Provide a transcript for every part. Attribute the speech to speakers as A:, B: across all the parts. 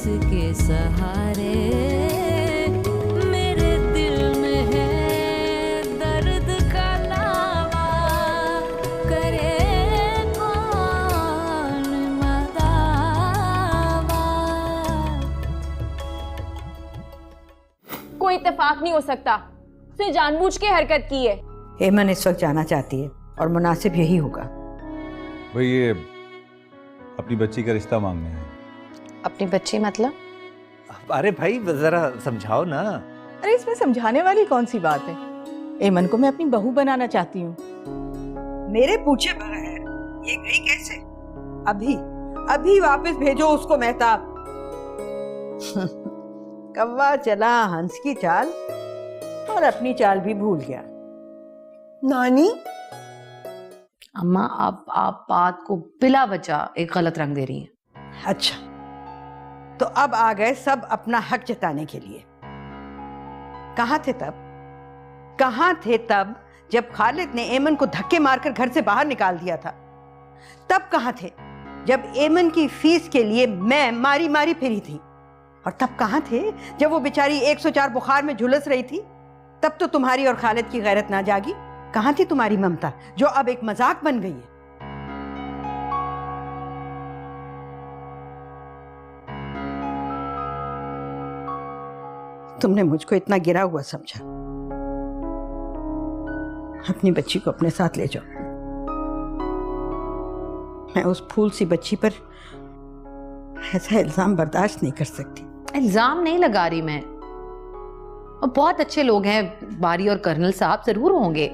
A: किसके सहारे, मेरे दिल में है दर्द का लावा, करे कौन मदावा।
B: कोई इत्तेफाक नहीं हो सकता, उसने जानबूझ के हरकत की है।
C: एमन इस वक्त जाना चाहती है और मुनासिब यही होगा।
D: भाई ये अपनी बच्ची का रिश्ता मांगने हैं।
E: अपनी बच्ची मतलब?
F: अरे भाई जरा समझाओ ना।
G: अरे इसमें समझाने वाली कौन सी बात है? एमन को मैं अपनी बहू बनाना चाहती हूँ।
C: मेरे पूछे बगैर ये गई कैसे? अभी अभी वापस भेजो उसको मेहताब। कौवा चला हंस की चाल और अपनी चाल भी भूल गया।
G: नानी,
E: अम्मा आप बात को बिला वजह एक गलत रंग दे रही हैं।
C: अच्छा, तो अब आ गए सब अपना हक जताने के लिए। कहाँ थे तब? कहाँ थे तब जब खालिद ने एमन को धक्के मारकर घर से बाहर निकाल दिया था? तब कहाँ थे जब एमन की फीस के लिए मैं मारी मारी फिरी थी? और तब कहाँ थे जब वो बेचारी 104 बुखार में झुलस रही थी? तब तो तुम्हारी और खालिद की गैरत ना जागी। कहाँ थी तुम्हारी ममता जो अब एक मजाक बन गई है? तुमने मुझको इतना गिरा हुआ समझा। अपनी बच्ची को अपने साथ ले जाओ। मैं उस फूल सी बच्ची पर ऐसा इल्जाम बर्दाश्त नहीं कर सकती।
E: इल्जाम नहीं लगा रही मैं, और बहुत अच्छे लोग हैं, बारी और कर्नल साहब जरूर होंगे।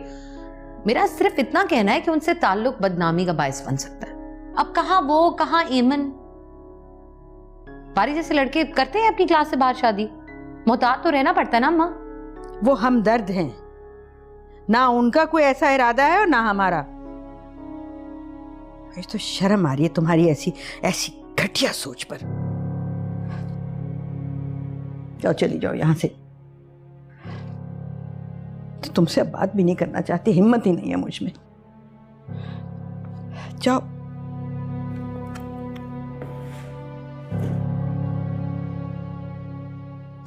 E: मेरा सिर्फ इतना कहना है कि उनसे ताल्लुक बदनामी का बायस बन सकता है। अब कहाँ वो, कहाँ एमन। बारी जैसे लड़के करते हैं अपनी क्लास से बाहर शादी, मोहतात तो रहना पड़ता है ना अम्मा।
C: वो हमदर्द हैं, ना उनका कोई ऐसा इरादा है और ना हमारा। मुझे तो शर्म आ रही है तुम्हारी ऐसी ऐसी घटिया सोच पर। जाओ, चली जाओ यहां से। तो तुमसे अब बात भी नहीं करना चाहती, हिम्मत ही नहीं है मुझ में। जाओ।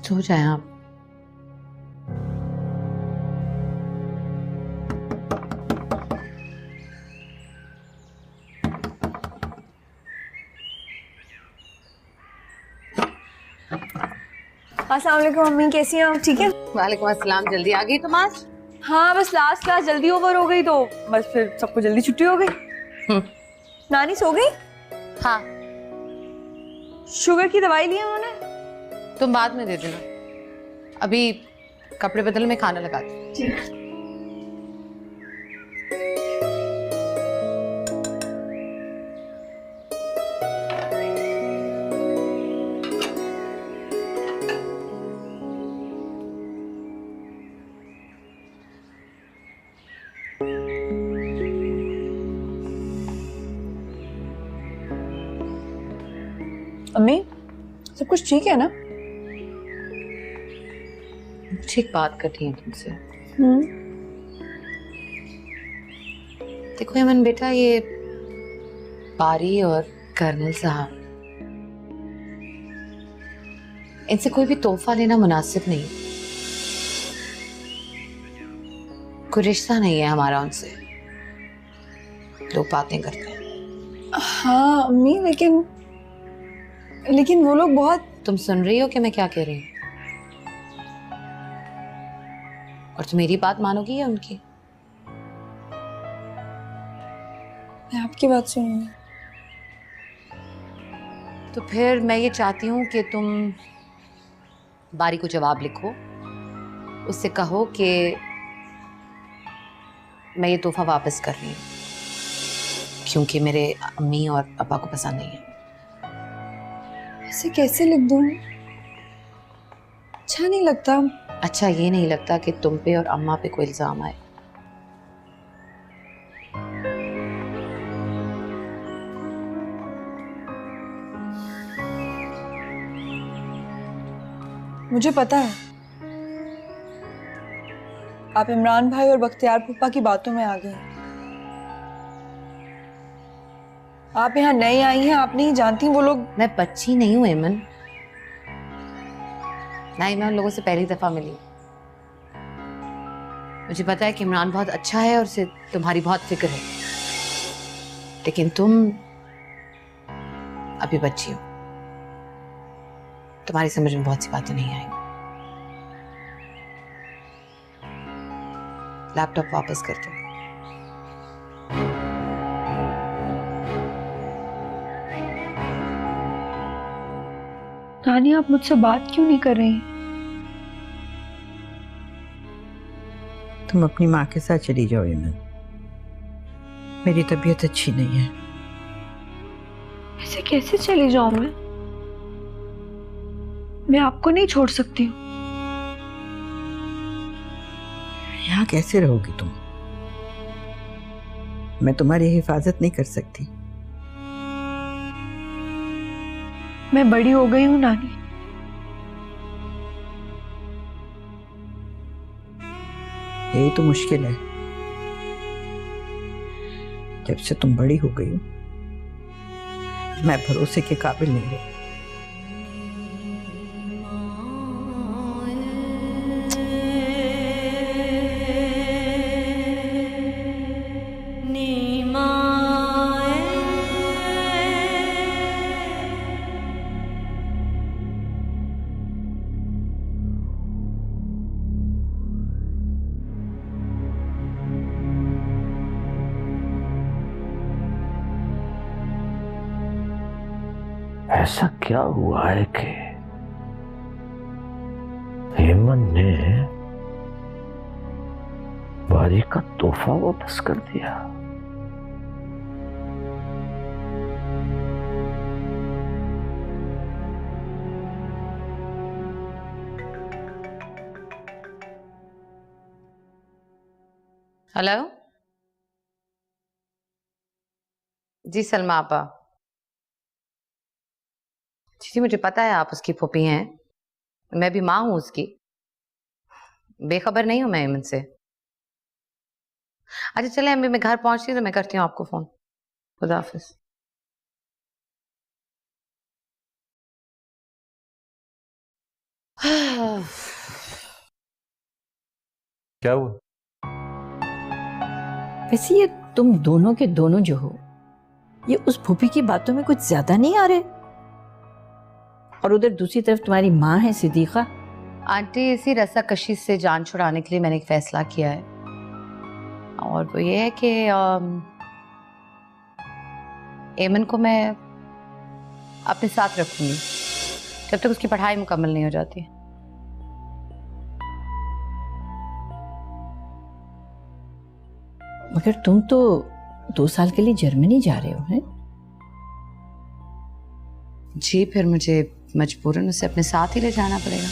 E: सो जाए आप।
B: अस्सलाम वालेकुम मम्मी, कैसी हैं आप? ठीक है।
E: वालेकुम अस्सलाम। जल्दी आ गई तुम आज?
B: हाँ, बस लास्ट क्लास जल्दी ओवर हो गई तो बस फिर सबको जल्दी छुट्टी हो गई। नानी सो गई?
E: हाँ।
B: शुगर की दवाई ली है उन्होंने?
E: तुम बाद में दे देना, अभी कपड़े बदल में खाना लगा दो।
B: ठीक है। अम्मी, सब कुछ ठीक है ना?
E: ठीक बात कर रही है तुमसे। देखो यमन बेटा, ये बारी और कर्नल साहब, इनसे कोई भी तोहफा लेना मुनासिब नहीं। कोई रिश्ता नहीं है हमारा उनसे, लोग बातें करते हैं।
B: हाँ अम्मी, लेकिन वो लोग बहुत।
E: तुम सुन रही हो कि मैं क्या कह रही हूँ? और तुम मेरी बात मानोगी या उनकी?
B: मैं आपकी बात सुनूंगी।
E: तो फिर मैं ये चाहती हूँ कि तुम बारी को जवाब लिखो, उससे कहो कि मैं ये तोहफा वापस कर रही हूँ क्योंकि मेरे अम्मी और पापा को पसंद नहीं है।
B: ऐसे कैसे लिख दूँ? अच्छा नहीं लगता।
E: अच्छा ये नहीं लगता कि तुम पे और अम्मा पे कोई इल्जाम आए।
B: मुझे पता है आप इमरान भाई और बख्तियार फूफा की बातों में आ गए। आप यहाँ नई आई हैं, आप नहीं जानती वो लोग।
E: मैं बच्ची नहीं हूँ एमन, ना ही मैं उन लोगों से पहली दफा मिली। मुझे पता है कि इमरान बहुत अच्छा है और उसे तुम्हारी बहुत फिक्र है, लेकिन तुम अभी बच्ची हो, तुम्हारी समझ में बहुत सी बातें नहीं आएंगी। लैपटॉप वापस कर दो।
B: नानी, आप मुझसे बात क्यों नहीं कर रही?
C: तुम अपनी माँ के साथ चली जाओ एमन, मेरी तबीयत अच्छी नहीं है।
B: ऐसे कैसे चली जाऊं मैं आपको नहीं छोड़ सकती हूँ।
C: यहाँ कैसे रहोगी तुम? मैं तुम्हारी हिफाजत नहीं कर सकती।
B: मैं बड़ी हो गई हूँ नानी।
C: यही तो मुश्किल है, जब से तुम बड़ी हो गई हो मैं भरोसे के काबिल नहीं रही।
H: ऐसा क्या हुआ है कि हेमंत ने बारी का तोहफा वापस कर दिया?
E: हेलो जी सलमा आपा। जी मुझे पता है आप उसकी फूफी हैं, मैं भी माँ हूं उसकी, बेखबर नहीं हूं मैं एमन से। अच्छा चले अभी मैं घर पहुंचती हूँ तो मैं करती हूँ आपको फोन। खुदा हाफिज।
D: क्या हुआ?
I: वैसे ये तुम दोनों के दोनों जो हो, ये उस फूफी की बातों में कुछ ज्यादा नहीं आ रहे? और उधर दूसरी तरफ तुम्हारी माँ है सिद्दीका।
E: आंटी इसी रस्साकशी से जान छुड़ाने के लिए मैंने एक फैसला किया है, और वो ये है कि एमन को मैं अपने साथ रखूंगी जब तक उसकी पढ़ाई मुकम्मल नहीं हो जाती।
I: मगर तुम तो 2 साल के लिए जर्मनी जा रहे हो, हैं?
E: जी फिर मुझे मजबूरन उसे अपने साथ ही ले जाना पड़ेगा।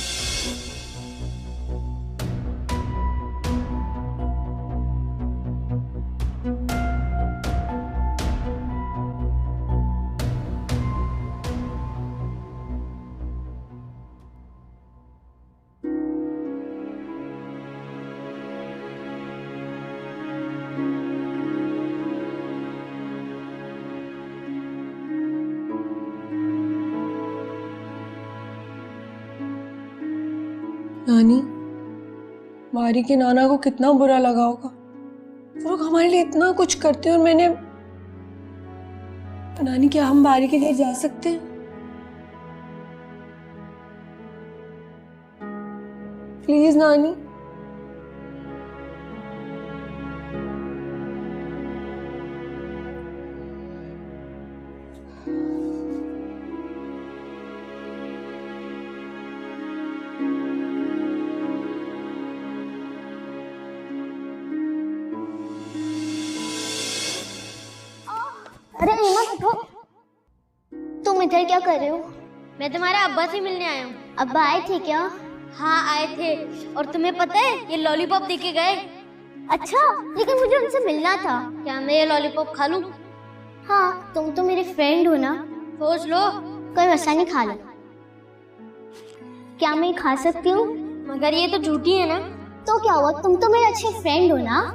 J: नानी, मारी के नाना को कितना बुरा लगा होगा। वो लोग हमारे लिए इतना कुछ करते हैं और मैंने। नानी क्या हम बारी के लिए जा सकते हैं? प्लीज नानी।
K: अरे रीमा उठो, तुम इधर क्या कर रहे हो? मैं तुम्हारे अब्बा से मिलने आया हूँ। अब्बा आए थे क्या? हाँ आए थे, और तुम्हें पता है ये लॉलीपॉप देके गए। अच्छा, लेकिन मुझे उनसे मिलना था। क्या मैं ये लॉलीपॉप खा लूँ? हाँ, तुम तो मेरी फ्रेंड हो ना। सोच लो। कोई मसला नहीं, खा लो। क्या मैं खा सकती हूँ? मगर ये तो झूठी है ना। तो क्या हुआ, तुम तो मेरे अच्छे फ्रेंड हो ना।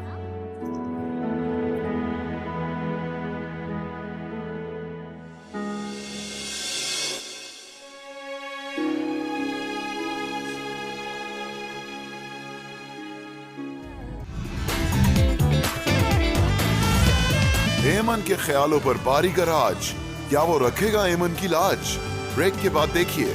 L: एमन के ख्यालों पर बारी का राज, क्या वो रखेगा एमन की लाज? ब्रेक के बाद देखिए।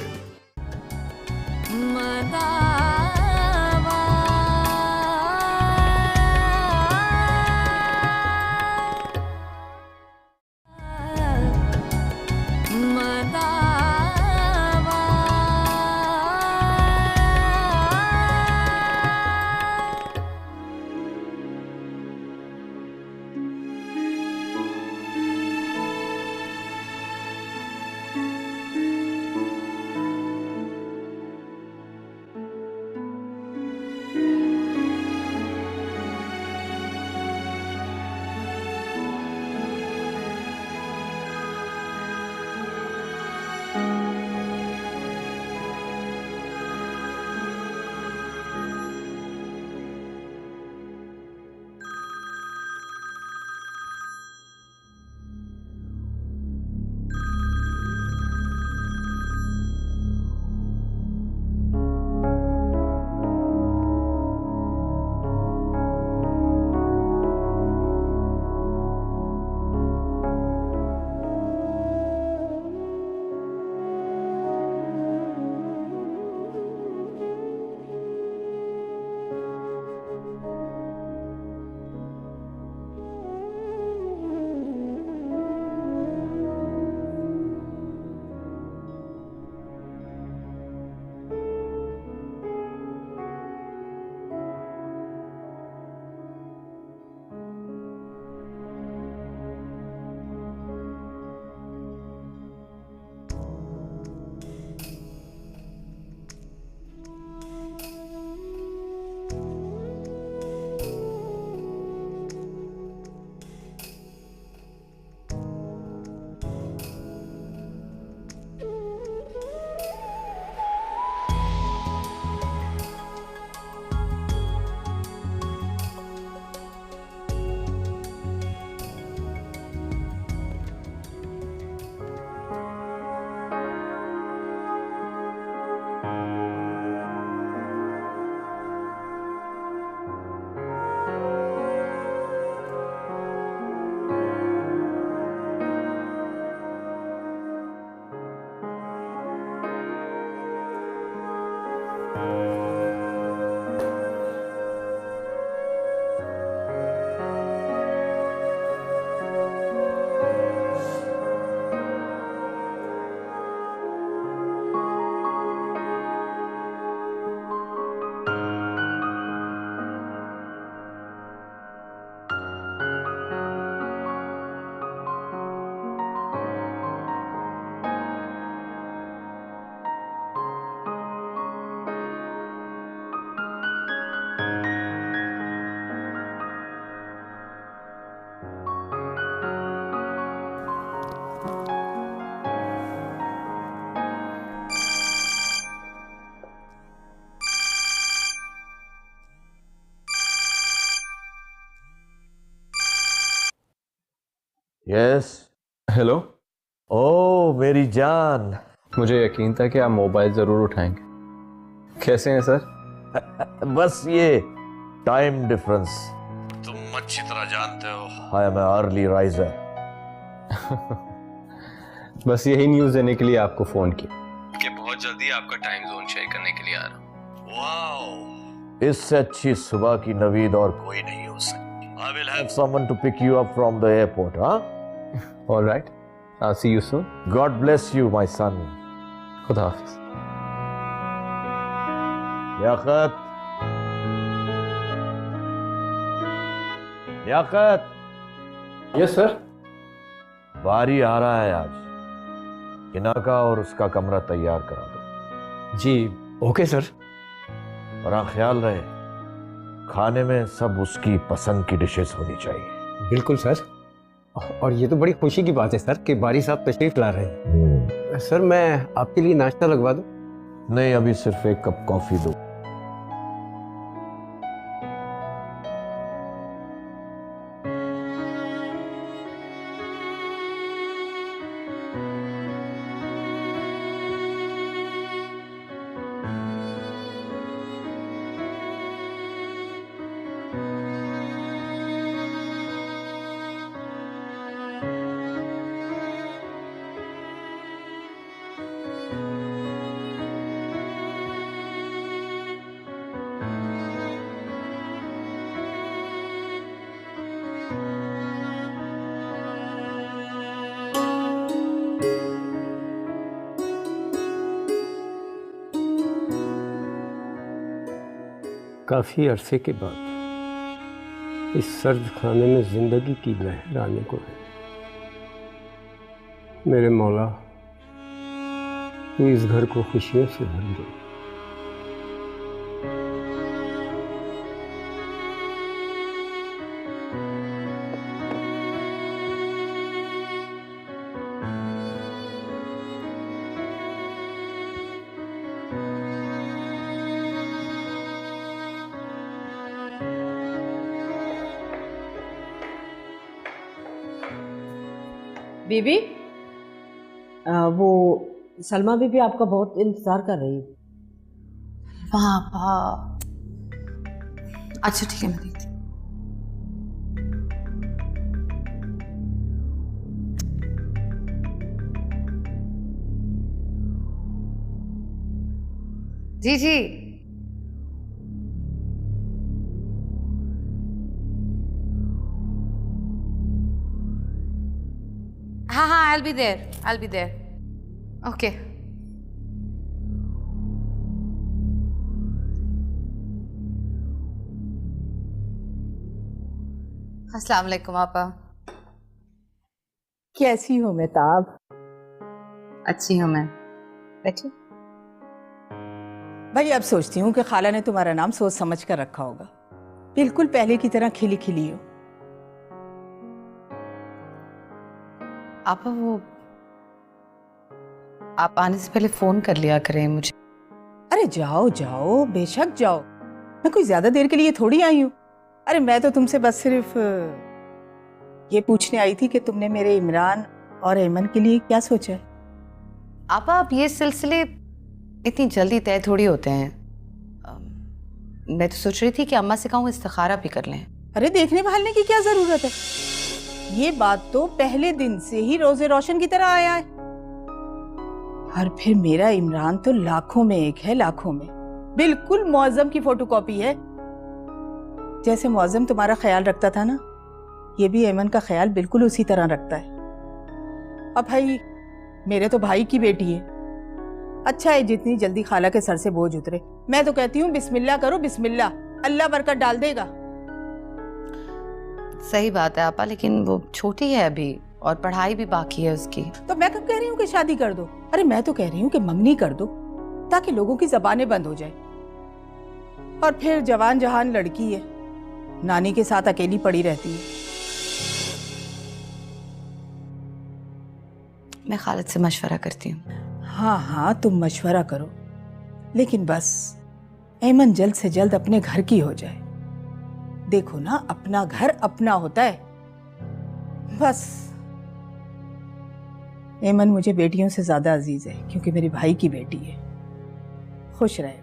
H: यस।
M: हेलो।
H: ओ मेरी जान,
M: मुझे यकीन था कि आप मोबाइल जरूर उठाएंगे। कैसे हैं सर?
H: बस ये टाइम डिफरेंस तुम अच्छी तरह जानते हो। I am early riser.
M: बस यही न्यूज़ देने के लिए आपको फोन किया कि बहुत जल्दी आपका टाइम जोन शेयर करने के लिए आ रहा हूँ।
H: वाओ, इससे अच्छी सुबह की नवीद और कोई नहीं हो सकती। I will have someone to pick you up from the airport, huh?
M: All right. I'll see you soon.
H: God bless you, my son.
M: खुदा हाफिज।
H: लियाकत, लियाकत।
M: Yes sir.
H: बारी आ रहा है आज। हिना का और उसका कमरा तैयार करा दो।
M: जी ओके सर।
H: और हाँ, ख्याल रहे खाने में सब उसकी पसंद की डिशेस होनी चाहिए।
M: बिल्कुल सर। और ये तो बड़ी खुशी की बात है सर कि बारी साहब तशरीफ ला रहे हैं। सर मैं आपके लिए नाश्ता लगवा दूं?
H: नहीं, अभी सिर्फ एक कप कॉफी दो।
M: काफ़ी अरसे के बाद इस सर्द खाने में ज़िंदगी की लहर आने को है। मेरे मौला, तू इस घर को खुशियों से भर दे।
N: बीबी, वो सलमा बीबी आपका बहुत इंतजार कर रही है।
E: पापा, अच्छा ठीक है, मैं देखती हूँ। जी जी, हाँ हाँ, I'll be there. Okay. अस्सलाम वालेकुम आपा।
G: कैसी हो मेहताब?
E: अच्छी हूँ मैं, बैठिए।
G: भाई अब सोचती हूँ कि खाला ने तुम्हारा नाम सोच समझ कर रखा होगा, बिल्कुल पहले की तरह खिली खिली हो।
E: आपा वो, आप आने से पहले फोन कर लिया करें मुझे।
G: अरे जाओ जाओ, बेशक जाओ, मैं कोई ज्यादा देर के लिए थोड़ी आई हूँ। अरे मैं तो तुमसे बस सिर्फ ये पूछने आई थी कि तुमने मेरे इमरान और ऐमन के लिए क्या सोचा है।
E: आपा, आप ये सिलसिले इतनी जल्दी तय थोड़ी होते हैं। मैं तो सोच रही थी कि अम्मा से कहूँ इस्तिखारा भी कर लें।
G: अरे देखने भालने की क्या जरूरत है, ये बात तो पहले दिन से ही रोजे रोशन की तरह आया है। और फिर मेरा इमरान तो लाखों में एक है, लाखों में, बिल्कुल मौजम की फोटोकॉपी है। जैसे मौजम तुम्हारा ख्याल रखता था ना, ये भी ऐमन का ख्याल बिल्कुल उसी तरह रखता है। अब भाई मेरे तो भाई की बेटी है, अच्छा है जितनी जल्दी खाला के सर से बोझ उतरे। मैं तो कहती हूँ बिस्मिल्लाह करो, बिस्मिल्लाह, अल्लाह बरकत डाल देगा।
E: सही बात है आपा, लेकिन वो छोटी है अभी और पढ़ाई भी बाकी है उसकी।
G: तो मैं कब कह रही हूँ कि शादी कर दो? अरे मैं तो कह रही हूँ कि मंगनी कर दो, ताकि लोगों की जबानें बंद हो जाए। और फिर जवान जहान लड़की है, नानी के साथ अकेली पड़ी रहती है।
E: मैं खालिद से मशवरा करती हूँ।
G: हाँ हाँ, तुम मशवरा करो, लेकिन बस ऐमन जल्द से जल्द अपने घर की हो जाए। देखो ना, अपना घर अपना होता है। बस ऐमन मुझे बेटियों से ज्यादा अजीज है, क्योंकि मेरे भाई की बेटी है। खुश रहे।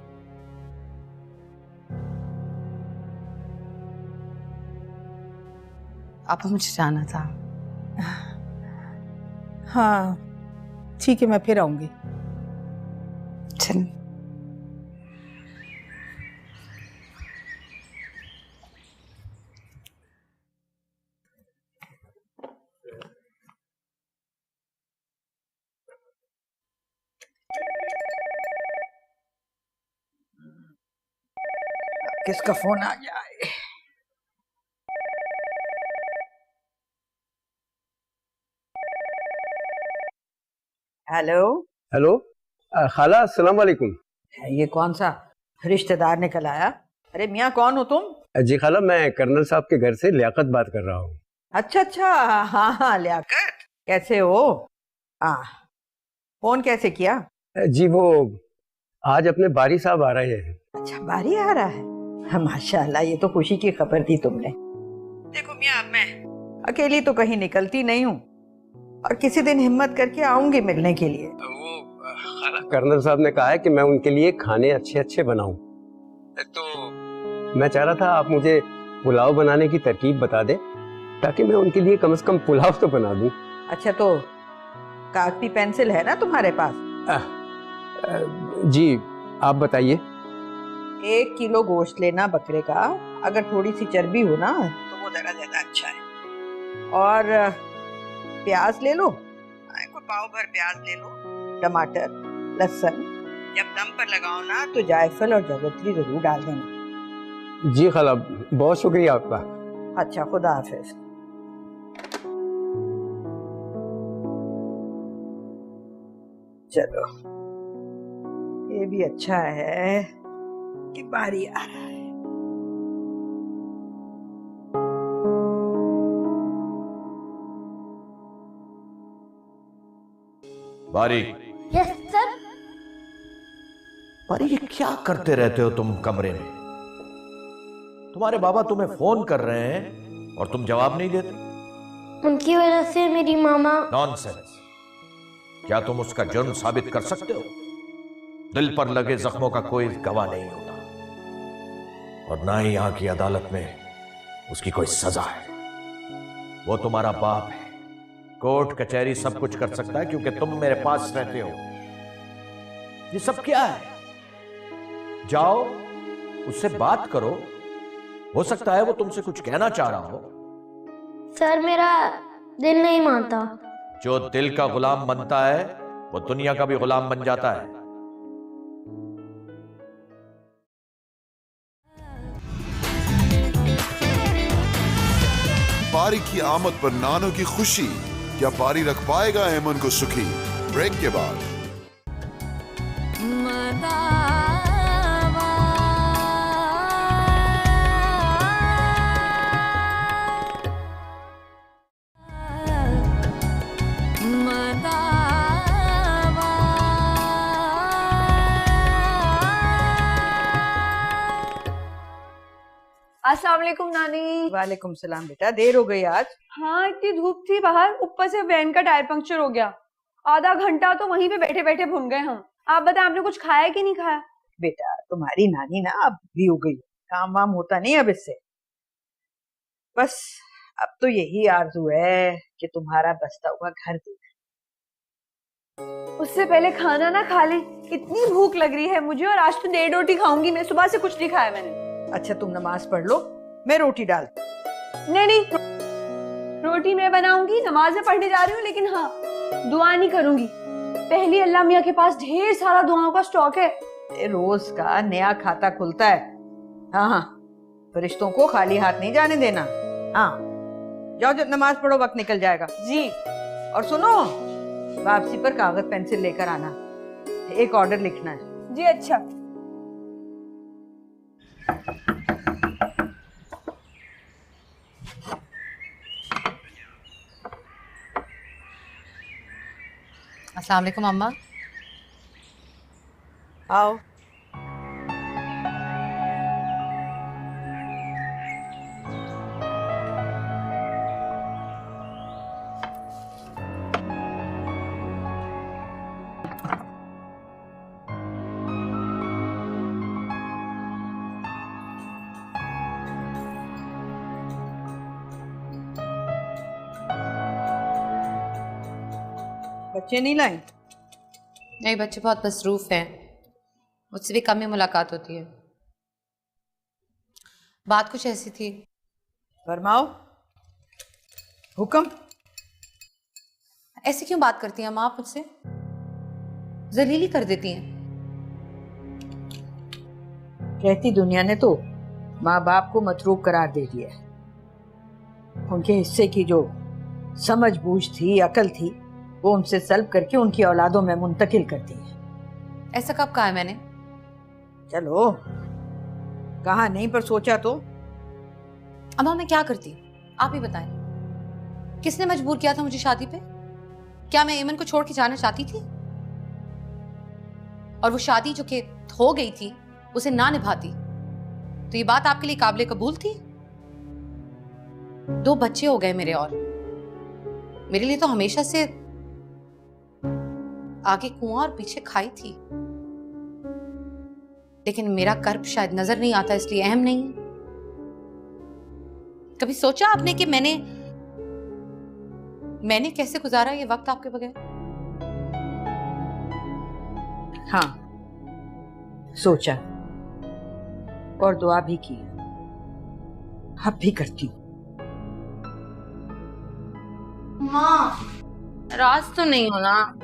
E: आपा, मुझे जाना था।
G: हाँ ठीक है, मैं फिर आऊंगी।
E: चलिए।
C: किसका फोन आ जाए? हेलो
M: हेलो, खाला अस्सलाम वालेकुम।
C: ये कौन सा रिश्तेदार निकल आया? अरे मियाँ, कौन हो तुम?
M: जी खाला, मैं कर्नल साहब के घर से लियाकत बात कर रहा हूँ।
C: अच्छा अच्छा, हाँ हाँ लियाकत, कैसे हो? फोन कैसे किया?
M: जी वो आज अपने बारी साहब आ रहे हैं।
C: अच्छा, बारी आ रहा है? हाँ, माशाल्लाह, ये तो खुशी की खबर दी तुमने। देखो मियाँ, मैं अकेली तो कहीं निकलती नहीं हूँ, और किसी दिन हिम्मत करके आऊंगी मिलने के लिए।
M: वो कर्नल साहब ने कहा है कि मैं उनके लिए खाने अच्छे अच्छे बनाऊं, तो मैं चाह रहा था आप मुझे पुलाव बनाने की तरकीब बता दें, ताकि मैं उनके लिए कम से कम पुलाव तो बना दूं।
C: अच्छा, तो कागती पेंसिल है ना तुम्हारे पास?
M: जी आप बताइए।
C: 1 किलो गोश्त लेना बकरे का, अगर थोड़ी सी चर्बी हो ना तो वो जरा ज्यादा अच्छा है। और प्याज ले लो, कोई पाव भर प्याज ले लो, टमाटर, लहसुन। जब दम पर लगाओ ना तो जायफल और जावित्री जरूर डाल देना।
M: जी खाला, बहुत शुक्रिया आपका।
C: अच्छा, खुदा हाफिज। चलो, ये भी अच्छा है कि बारी आ रहा है।
H: बारी,
K: यस सर।
H: बारी, ये क्या करते रहते हो तुम कमरे में? तुम्हारे बाबा तुम्हें फोन कर रहे हैं और तुम जवाब नहीं देते।
K: उनकी वजह से मेरी मामा।
H: नॉनसेंस। क्या तुम उसका जुर्म साबित कर सकते हो? दिल पर लगे जख्मों का कोई गवाह नहीं होता, और ना ही यहां की अदालत में उसकी कोई सजा है। वो तुम्हारा बाप है, कोर्ट कचहरी सब कुछ कर सकता है क्योंकि तुम मेरे पास रहते हो। ये सब क्या है? जाओ उससे बात करो, हो सकता है वो तुमसे कुछ कहना चाह रहा हो।
K: सर मेरा दिल नहीं मानता।
H: जो दिल का गुलाम बनता है वो दुनिया का भी गुलाम बन जाता है।
L: बारी की आमद पर नानो की खुशी, क्या बारी रख पाएगा ऐमन को सुखी? ब्रेक के बाद।
B: अस्सलाम वालेकुम नानी।
C: वालेकुम सलाम बेटा, देर हो गई आज।
B: हाँ, इतनी धूप थी बाहर, ऊपर से वैन का टायर पंक्चर हो गया। आधा घंटा तो वहीं पे बैठे बैठे भून गए हम। आप बताएं, आपने कुछ खाया कि नहीं खाया?
C: बेटा, तुम्हारी नानी ना अब भी हो गई, काम वाम होता नहीं अब इससे। बस अब तो यही आरज़ू है कि तुम्हारा बसता हुआ घर देख।
B: उससे पहले खाना ना खा लें, इतनी भूख लग रही है मुझे, और आज तो 1.5 रोटी खाऊंगी मैं। सुबह से कुछ नहीं खाया मैंने।
C: अच्छा, तुम नमाज पढ़ लो, मैं रोटी डाल।
B: नहीं, रोटी मैं बनाऊंगी, नमाज में पढ़ने जा रही हूँ, लेकिन हाँ, दुआ नहीं करूंगी। पहली अल्लाह मियाँ के पास ढेर सारा दुआओं का स्टॉक है।
C: रोज का नया खाता खुलता है। हाँ हाँ, फरिश्तों को खाली हाथ नहीं जाने देना। हाँ, जाओ, जब नमाज पढ़ो वक्त निकल जाएगा।
B: जी।
C: और सुनो, वापसी पर कागज पेंसिल लेकर आना, एक ऑर्डर लिखना है।
B: जी अच्छा।
E: अस्सलाम वालेकुम अम्मा।
C: आओ। बच्चे नहीं लाए?
E: नहीं, बच्चे बहुत मसरूफ हैं, मुझसे भी कम ही मुलाकात होती है। बात कुछ ऐसी थी।
C: फरमाओ, हुक्म।
E: ऐसे क्यों बात करती हैं माँ आप मुझसे? जलीली कर देती हैं।
C: कहती दुनिया ने तो माँ बाप को मतरूक करार दे दिया है। उनके हिस्से की जो समझ बूझ थी, अकल थी, वो उनसे सल्ब करके उनकी औलादों में मुंतकिल कर दी है।
E: ऐसा कब कहा है मैंने?
C: चलो, कहा नहीं पर सोचा तो।
E: अम्मा मैं क्या करती, आप ही बताएं। किसने मजबूर किया था मुझे शादी पे? क्या मैं ऐमन को छोड़ के जाना चाहती थी? और वो शादी जो कि हो गई थी उसे ना निभाती तो ये बात आपके लिए काबिले कबूल थी? 2 बच्चे हो गए मेरे, और मेरे लिए तो हमेशा से आगे कुआं और पीछे खाई थी। लेकिन मेरा कर्ब शायद नजर नहीं आता, इसलिए अहम नहीं है। कभी सोचा आपने कि मैंने कैसे गुजारा ये वक्त आपके बगैर?
C: हाँ, सोचा और दुआ भी की, अब भी करती हूँ।
E: माँ, राज तो नहीं हो ना?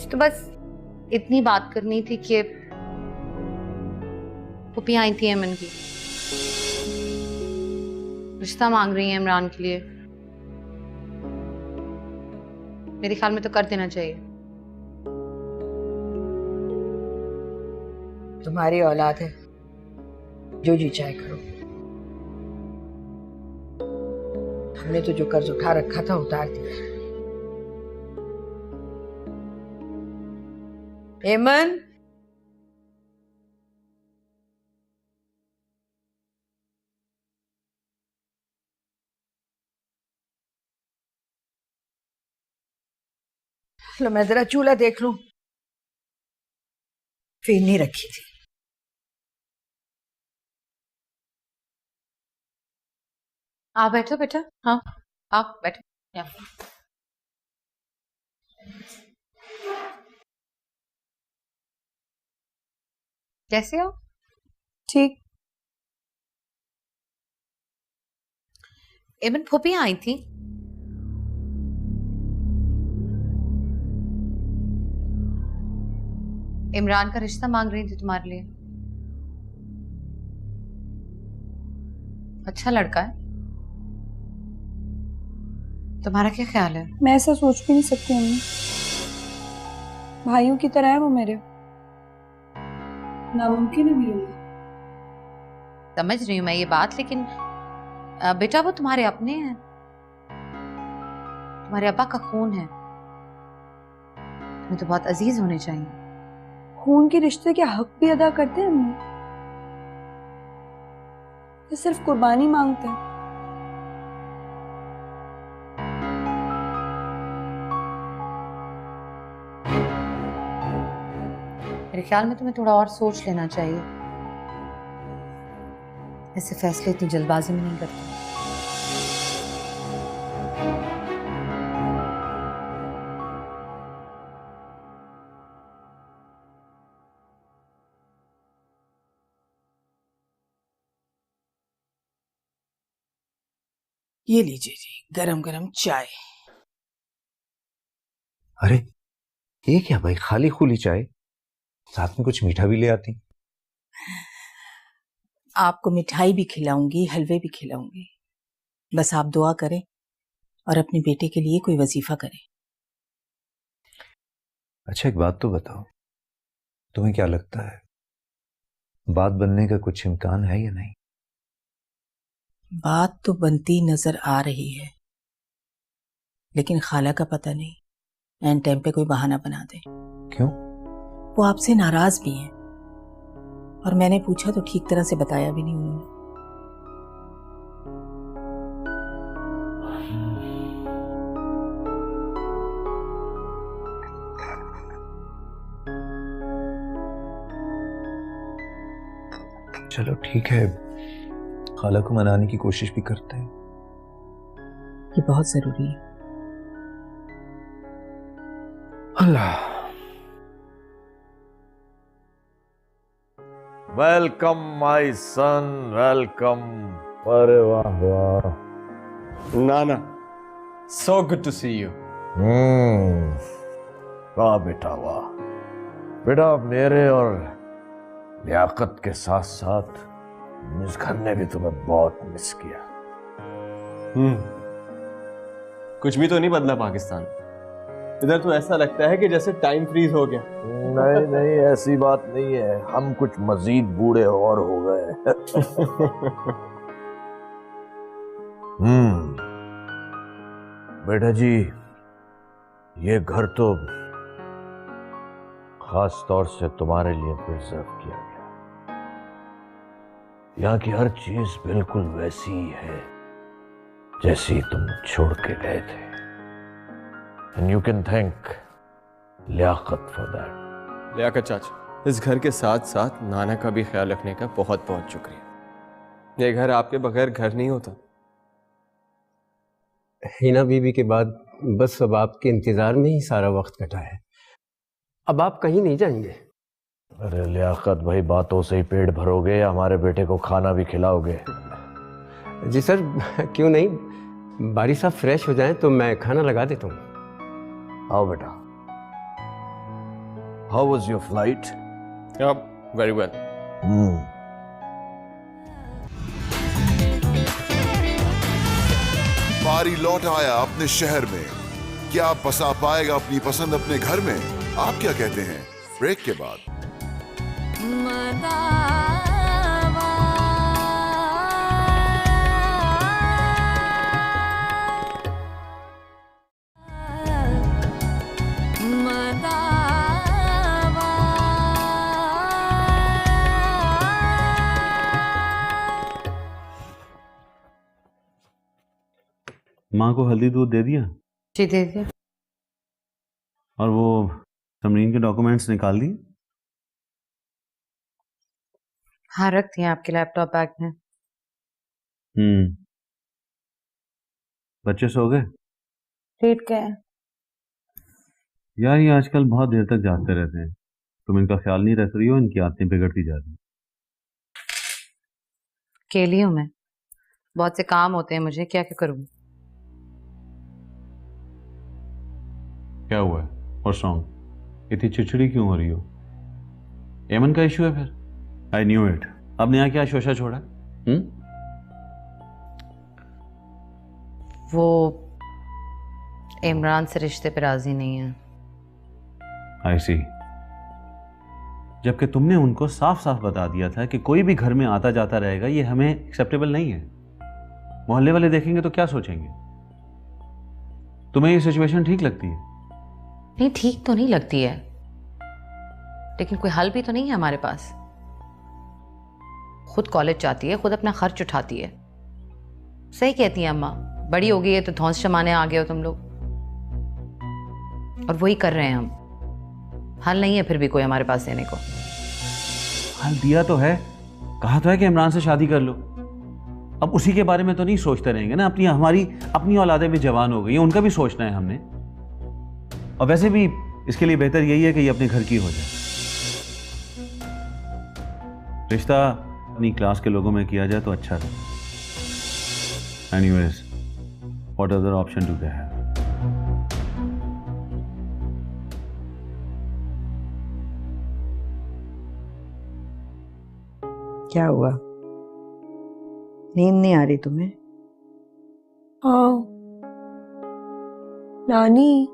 E: मुझे तो बस इतनी बात करनी थी कि पुप्पी आई थी अमन की, रिश्ता मांग रही है इमरान के लिए। मेरे ख्याल में तो कर देना चाहिए।
I: तुम्हारी औलाद है, जो जी चाहे करो। हमने तो जो कर्ज उठा रखा था उतार दिया। एमन, लो मैं जरा चूल्हा देख लूं। फीरनी रखी थी।
E: आप बैठो बेटा। हाँ आप बैठो यहाँ। कैसे हो?
B: ठीक।
E: एमन फूफी आई थी। इमरान का रिश्ता मांग रही थी तुम्हारे लिए। अच्छा लड़का है। तुम्हारा क्या ख्याल है?
B: मैं ऐसा सोच भी नहीं सकती अम्मी। भाइयों की तरह है वो मेरे। नामुमकिन है मेरे लिए।
E: समझ रही हूँ मैं ये बात, लेकिन बेटा वो तुम्हारे अपने हैं, तुम्हारे अब्बा का खून है, तुम्हें तो बहुत अजीज होने चाहिए।
B: खून के रिश्ते के हक भी अदा करते हैं अम्मी, ये सिर्फ कुर्बानी मांगते हैं।
E: मेरे ख्याल में तुम्हें थोड़ा और सोच लेना चाहिए। ऐसे फैसले इतनी जल्दबाजी में नहीं करते।
G: ये लीजिए जी गरम गरम चाय।
F: अरे ये क्या भाई, खाली खुली चाय, साथ में कुछ मीठा भी ले आती।
G: आपको मिठाई भी खिलाऊंगी, हलवे भी खिलाऊंगी, बस आप दुआ करें और अपने बेटे के लिए कोई वजीफा करें।
F: अच्छा एक बात तो बताओ, तुम्हें क्या लगता है बात बनने का कुछ इम्कान है या नहीं?
G: बात तो बनती नजर आ रही है, लेकिन खाला का पता नहीं एन टाइम पे कोई बहाना बना दे।
F: क्यों?
G: वो आपसे नाराज भी हैं, और मैंने पूछा तो ठीक तरह से बताया भी नहीं उन्होंने।
F: चलो ठीक है, खाला को मनाने की कोशिश भी करते हैं।
G: ये बहुत जरूरी है।
F: Allah.
H: Welcome my son, welcome. अरे वाह वाह
M: नाना, so good to see you.
H: वाह बेटा वाह। बेटा मेरे और लियाकत के साथ साथ इस घर ने भी तुम्हें बहुत मिस किया।
M: कुछ भी तो नहीं बदला पाकिस्तान। इधर तो ऐसा लगता है कि जैसे टाइम फ्रीज हो गया।
H: नहीं नहीं ऐसी बात नहीं है, हम कुछ मजीद बूढ़े और हो गए। बेटा जी ये घर तो खास तौर से तुम्हारे लिए प्रिजर्व किया गया। यहाँ की हर चीज बिल्कुल वैसी ही है जैसी तुम छोड़ के गए थे। And you can thank Liyaqat for that.
M: Liyaqat चाचा, इस घर के साथ साथ नाना का भी ख्याल रखने का बहुत बहुत शुक्रिया। ये घर आपके बगैर घर नहीं होता।
O: हिना बीबी के बाद बस अब आपके इंतजार में ही सारा वक्त कटा है। अब आप कहीं नहीं जाएंगे।
H: अरे लियाकत भाई, बातों से ही पेट भरोगे या हमारे बेटे को खाना भी खिलाओगे?
O: जी सर, क्यों नहीं। बारी साहब फ्रेश हो जाएं तो मैं खाना लगा देता हूँ।
H: आओ बेटा। How was your flight?
O: Very well.
L: बारी लौट आया अपने शहर में। क्या बसा पाएगा अपनी पसंद अपने घर में? आप क्या कहते हैं? ब्रेक के बाद।
D: माँ को हल्दी दूध दे दिया?
E: जी दे दिया।
D: और वो समरीन के डॉक्यूमेंट्स निकाल दिए?
E: हाँ रख दिए आपके लैपटॉप बैग में।
D: बच्चे सो गए?
E: लेट गए।
D: यार ये आजकल बहुत देर तक जागते रहते हैं। तुम इनका ख्याल नहीं रख रही हो, इनकी आदतें बिगड़ती जा रही।
E: अकेली हूँ मैं, बहुत से काम होते हैं मुझे, क्या क्या करूँ।
D: क्या हुआ है? और सॉन्ग इतनी चिड़चिड़ी क्यों हो रही हो? एमन का इशू है फिर? I knew it. अब नया क्या शोशा छोड़ा?
E: वो इमरान से रिश्ते पे राजी नहीं है।
D: आई सी। जबकि तुमने उनको साफ साफ बता दिया था कि कोई भी घर में आता जाता रहेगा, ये हमें एक्सेप्टेबल नहीं है। मोहल्ले वाले देखेंगे तो क्या सोचेंगे? तुम्हें ये सिचुएशन ठीक लगती है?
E: नहीं ठीक तो नहीं लगती है, लेकिन कोई हल भी तो नहीं है हमारे पास। खुद कॉलेज जाती है, खुद अपना खर्च उठाती है। सही कहती हैं अम्मा, बड़ी हो गई है तो धौंस जमाने आ गए हो तुम लोग, और वही कर रहे हैं हम। हल नहीं है फिर भी कोई हमारे पास देने को।
D: हल दिया तो है, कहा तो है कि इमरान से शादी कर लो। अब उसी के बारे में तो नहीं सोचते रहेंगे ना। हमारी अपनी औलादें भी जवान हो गई हैं, उनका भी सोचना है हमने। और वैसे भी इसके लिए बेहतर यही है कि ये अपने घर की हो जाए। रिश्ता अपनी क्लास के लोगों में किया जाए तो अच्छा रहे। Anyways, what other option do they have?
C: क्या हुआ? नींद नहीं आ रही तुम्हें?
J: हाँ नानी,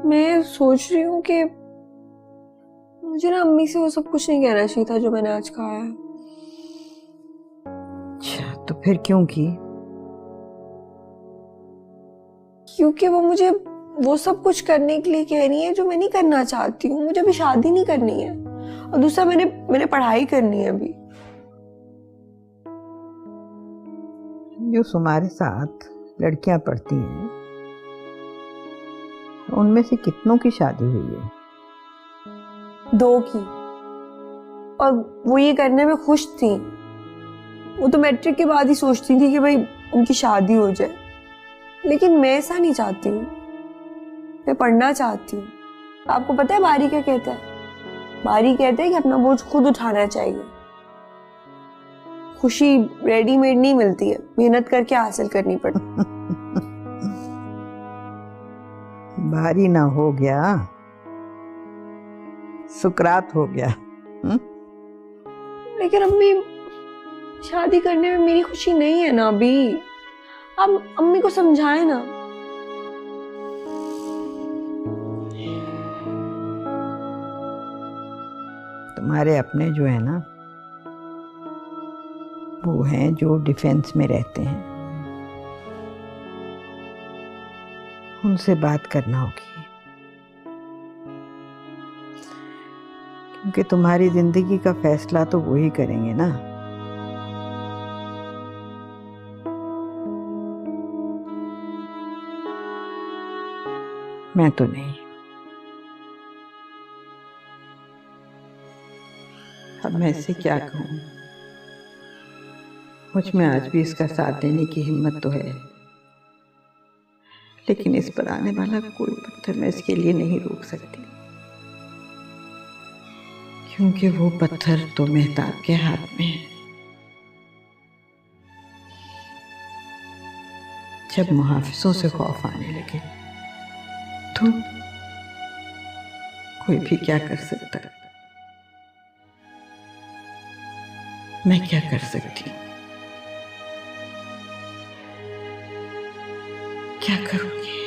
J: मैं सोच रही हूँ कि मुझे ना अम्मी से वो सब कुछ नहीं कहना चाहिए था जो मैंने आज कहा है।
C: अच्छा, तो फिर क्यों की?
J: क्योंकि वो मुझे वो सब कुछ करने के लिए कह रही है जो मैं नहीं करना चाहती हूँ। मुझे अभी शादी नहीं करनी है, और दूसरा मैंने पढ़ाई करनी है अभी।
C: जो तुम्हारे साथ लड़कियां पढ़ती हैं, उनमें से कितनों की शादी हुई है?
J: 2 की, और वो ये करने में खुश थी। वो तो मैट्रिक के बाद ही सोचती थी कि भाई उनकी शादी हो जाए, लेकिन मैं ऐसा नहीं चाहती हूँ। मैं पढ़ना चाहती हूँ। आपको पता है बारी क्या कहता है? बारी कहता है कि अपना बोझ खुद उठाना चाहिए। खुशी रेडीमेड नहीं मिलती है, मेहनत करके हासिल करनी पड़ती।
C: भारी ना हो गया, सुकरात हो गया।
J: लेकिन अम्मी, शादी करने में मेरी खुशी नहीं है ना अभी। आप अम्मी को समझाएं ना।
C: तुम्हारे अपने जो है ना, वो हैं जो डिफेंस में रहते हैं। उनसे बात करना होगी, क्योंकि तुम्हारी जिंदगी का फैसला तो वो ही करेंगे ना। मैं तो नहीं। अब मैं इससे क्या कहूँ? मुझ में आज भी इसका साथ देने की हिम्मत तो है, लेकिन इस पर आने वाला कोई पत्थर मैं इसके लिए नहीं रोक सकती, क्योंकि वो पत्थर तो मेहताब के हाथ में है। जब मुहाफिजों से खौफ आने लगे
I: कोई भी क्या कर सकता है, मैं क्या कर सकती हूँ, क्या करूंगी।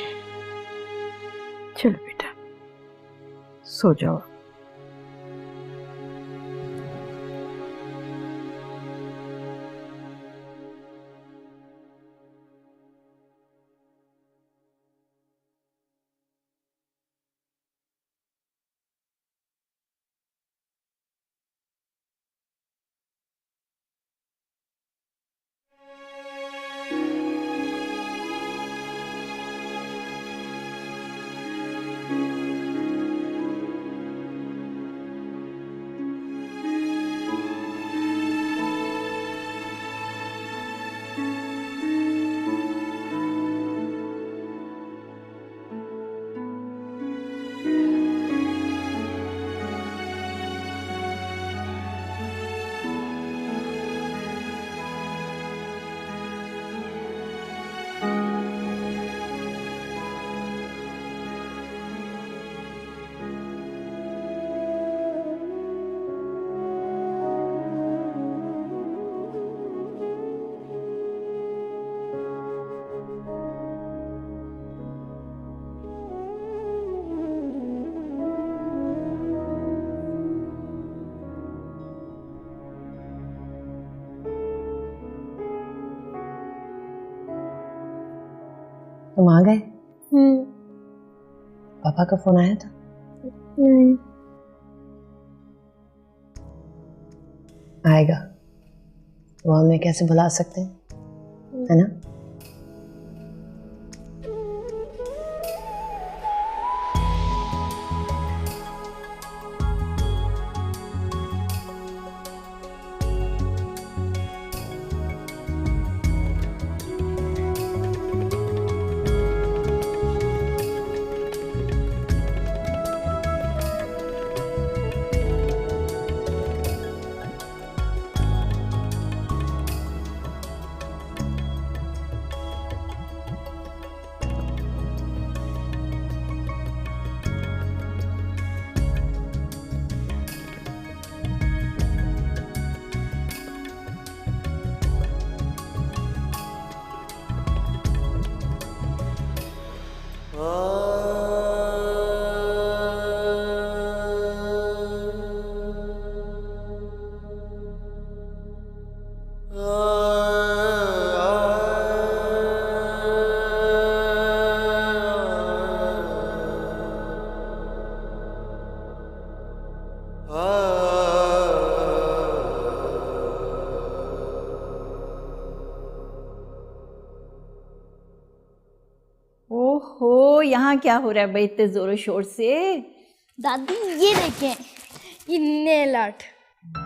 I: चलो बेटा सो जाओ।
N: तुम आ गए? पापा का फोन आया था?
K: नहीं।
N: आएगा, वो हमें कैसे भुला सकते हैं, है ना?
I: ओहो, यहाँ क्या हो रहा है भाई इतने जोरों शोर से?
K: दादी ये देखें, ये नेल आर्ट।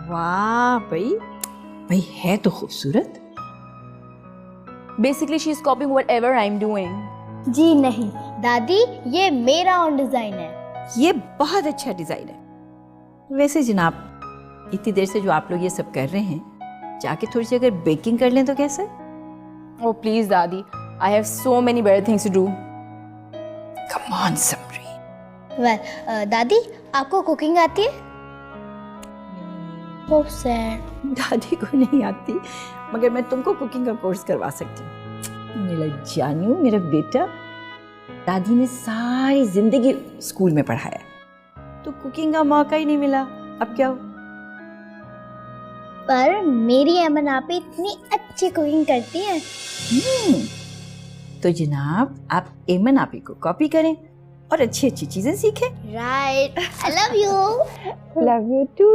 I: वाह भाई, भाई है तो खूबसूरत।
B: Basically, she's copying whatever I'm doing.
K: जी नहीं दादी, ये मेरा ओन डिजाइन है।
I: ये बहुत अच्छा डिजाइन है। वैसे जनाब, इतनी देर से जो आप लोग ये सब कर रहे हैं, जाके थोड़ी सी अगर बेकिंग कर लें तो कैसे?
B: Oh, please, Daddy. I have so many better things to do.
I: Come on, Samri.
K: well, दादी आपको कुकिंग आती है? So sad.
I: दादी को नहीं आती, मगर मैं तुमको कुकिंग का कोर्स करवा सकती हूँ। मेरा जानू, मेरा बेटा, दादी ने सारी जिंदगी स्कूल में पढ़ाया, तो कुकिंग का मौका ही नहीं मिला। अब क्या हो?
K: पर मेरी अमन आप इतनी अच्छी कुकिंग करती हैं।
I: तो जनाब आप एमन आपी को कॉपी करें और अच्छी अच्छी चीजें सीखें।
K: Right, I love you.
I: Love you too.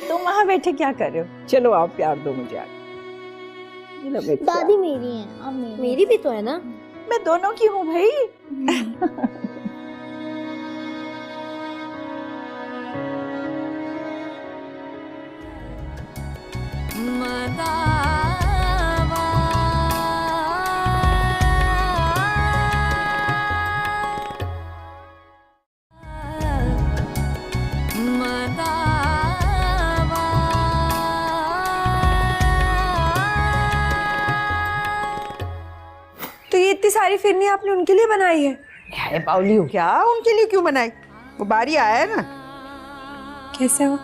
I: तुम वहां बैठे क्या कर रहे हो? चलो आप प्यार दो मुझे।
K: दादी मेरी है, आप मेरी भी तो है ना।
I: मैं दोनों की हूँ भाई।
J: इतनी सारी फिरनी आपने उनके लिए बनाई है?
C: अरे बावली, क्या उनके लिए क्यों बनाई? वो बारी आया है ना।
J: कैसे हो?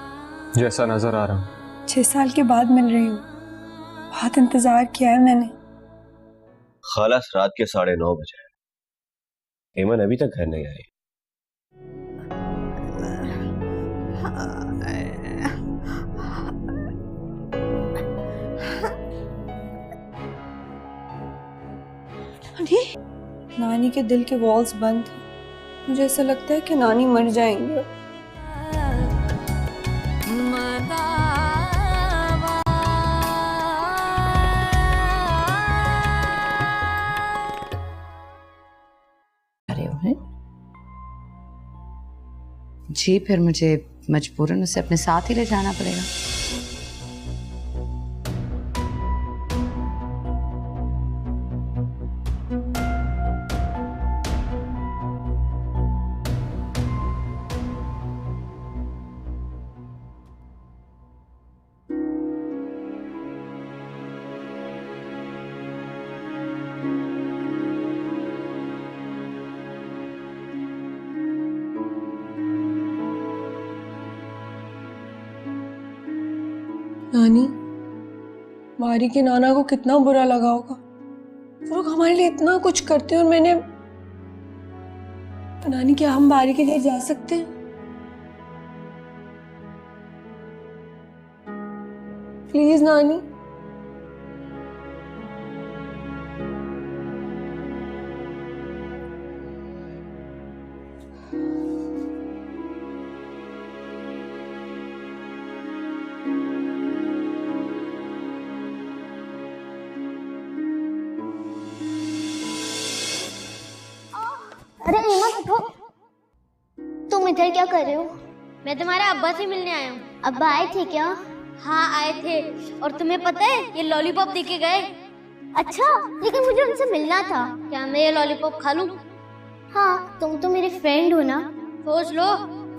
P: जैसा नजर आ रहा हूँ।
J: 6 साल के बाद मिल रही हूँ, बहुत इंतजार किया है मैंने।
P: खालास रात के 9:30 बजे हैं। एमन अभी तक घर नहीं आई।
J: नानी के दिल के वॉल्स बंद थे। मुझे ऐसा लगता है कि नानी मर जाएंगे।
E: अरे हैं? जी, फिर मुझे मजबूरन उसे अपने साथ ही ले जाना पड़ेगा।
J: नानी, मारी के नाना को कितना बुरा लगा होगा। वो लोग हमारे लिए इतना कुछ करते हैं और मैंने। नानी, क्या हम बारी के लिए जा सकते हैं? प्लीज नानी।
K: अरे एमन उठो, तुम इधर क्या कर रहे हो? मैं तुम्हारे अब्बा से मिलने आया हूँ। अब्बा आए थे क्या? हाँ आए थे, और तुम्हें पता है ये लॉलीपॉप देके गए। अच्छा, लेकिन मुझे उनसे मिलना था। क्या मैं ये लॉलीपॉप खा लूँ? हाँ, तुम तो मेरे फ्रेंड हो ना। सोच लो।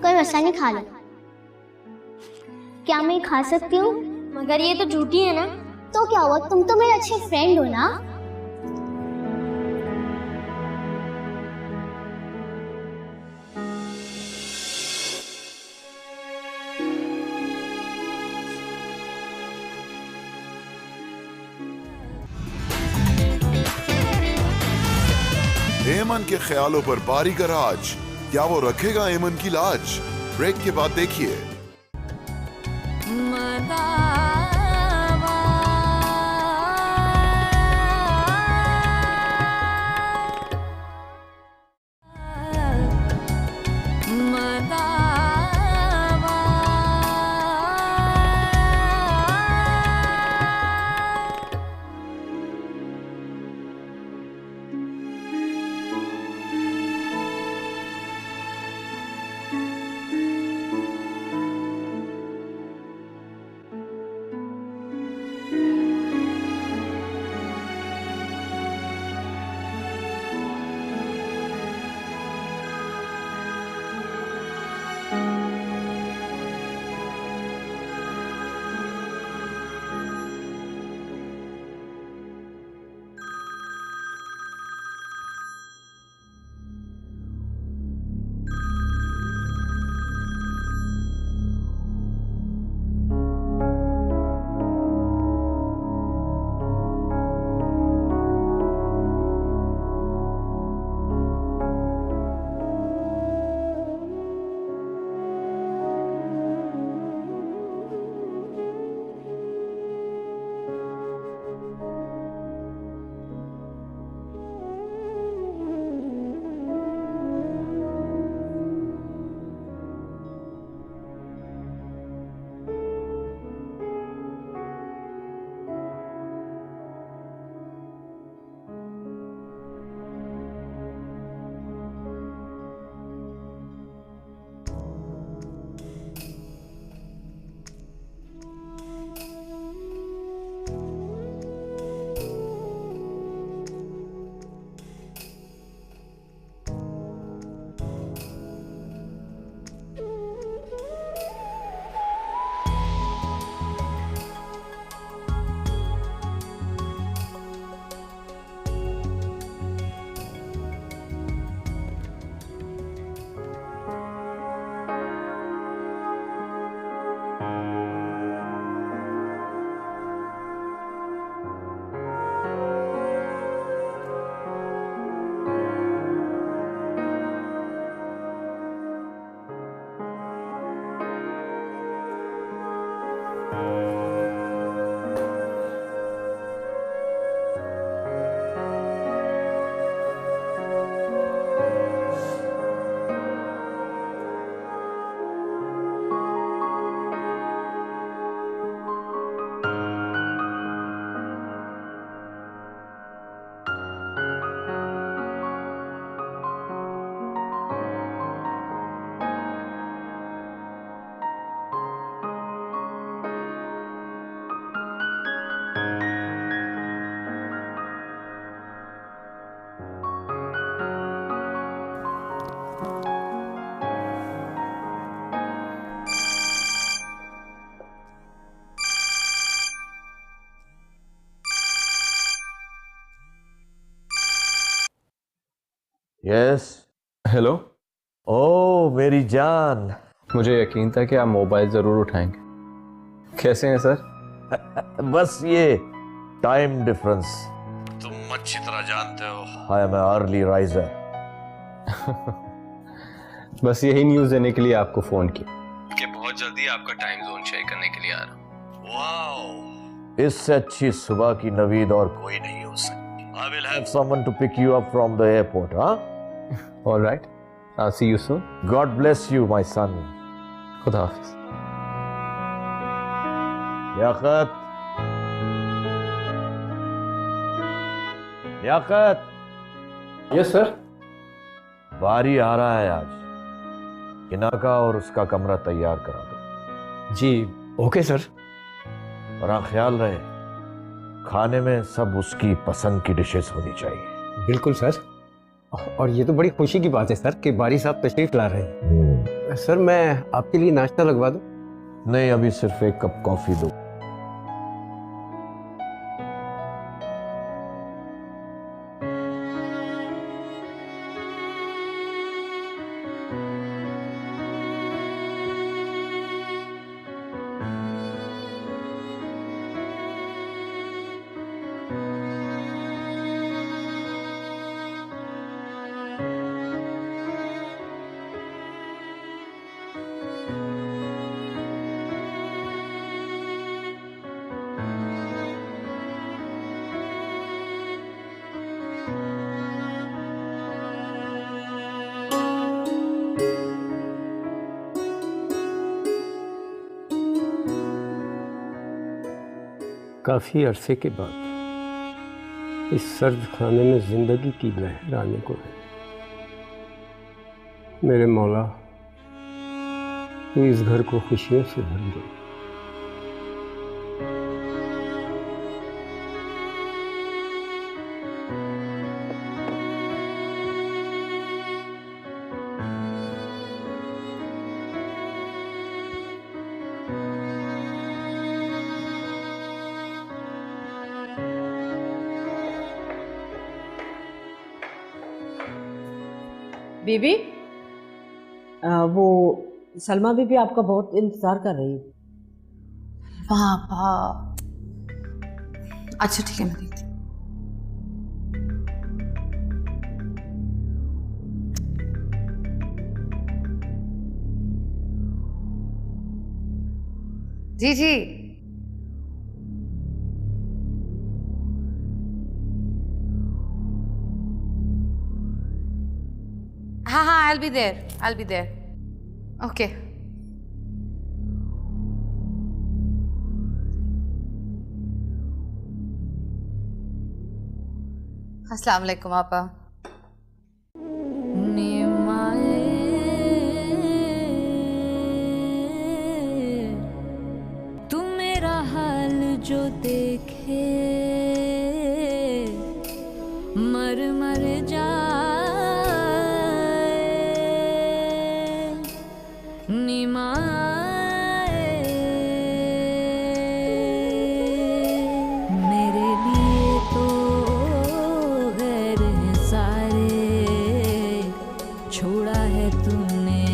K: कोई मसला नहीं, खा लो। क्या मैं खा सकती हूँ? मगर ये तो झूठी है ना। तो क्या हुआ, तुम तो मेरे अच्छे फ्रेंड हो ना।
L: एमन के ख्यालों पर बारी का राज, क्या वो रखेगा एमन की लाज? ब्रेक के बाद देखिए।
H: यस।
Q: हेलो।
H: ओ मेरी जान,
Q: मुझे यकीन था कि आप मोबाइल जरूर उठाएंगे। कैसे हैं सर?
H: बस ये टाइम डिफरेंस तुम अच्छी तरह जानते हो। I am early riser.
Q: बस यही न्यूज़ देने के लिए आपको फोन किया कि बहुत जल्दी आपका टाइम जोन शेयर करने के लिए आ रहा हूं।
H: वाओ, इससे अच्छी सुबह की नवीद और कोई नहीं हो सकती। I will have someone to pick you up from the airport, huh?
Q: All right. I'll see you soon.
H: God bless you, my son.
Q: खुदा हाफिज।
H: लियाकत, लियाकत।
Q: Yes sir.
H: बारी आ रहा है आज। हिना का और उसका कमरा तैयार करा दो।
O: जी ओके सर।
H: और हाँ, ख्याल रहे खाने में सब उसकी पसंद की डिशेस होनी चाहिए।
O: बिल्कुल सर। और ये तो बड़ी खुशी की बात है सर कि बारी साहब तशरीफ ला रहे हैं। सर मैं आपके लिए नाश्ता लगवा दूं?
H: नहीं, अभी सिर्फ एक कप कॉफी दो।
O: काफ़ी अरसे के बाद इस सर्द खाने में ज़िंदगी की लहर आने को है। मेरे मौला, तू इस घर को खुशियों से भर दे।
N: बीबी, वो सलमा बीबी आपका बहुत इंतजार कर रही है।
E: पापा, अच्छा ठीक है, मैं देखती हूँ। जी जी। हाँ, I'll be there. Okay. अस्सलाम वालेकुम आपा।
A: तू मेरा हाल जो देखे मर मर जा मेरे लिए तो गैर हैं सारे, छोड़ा है तूने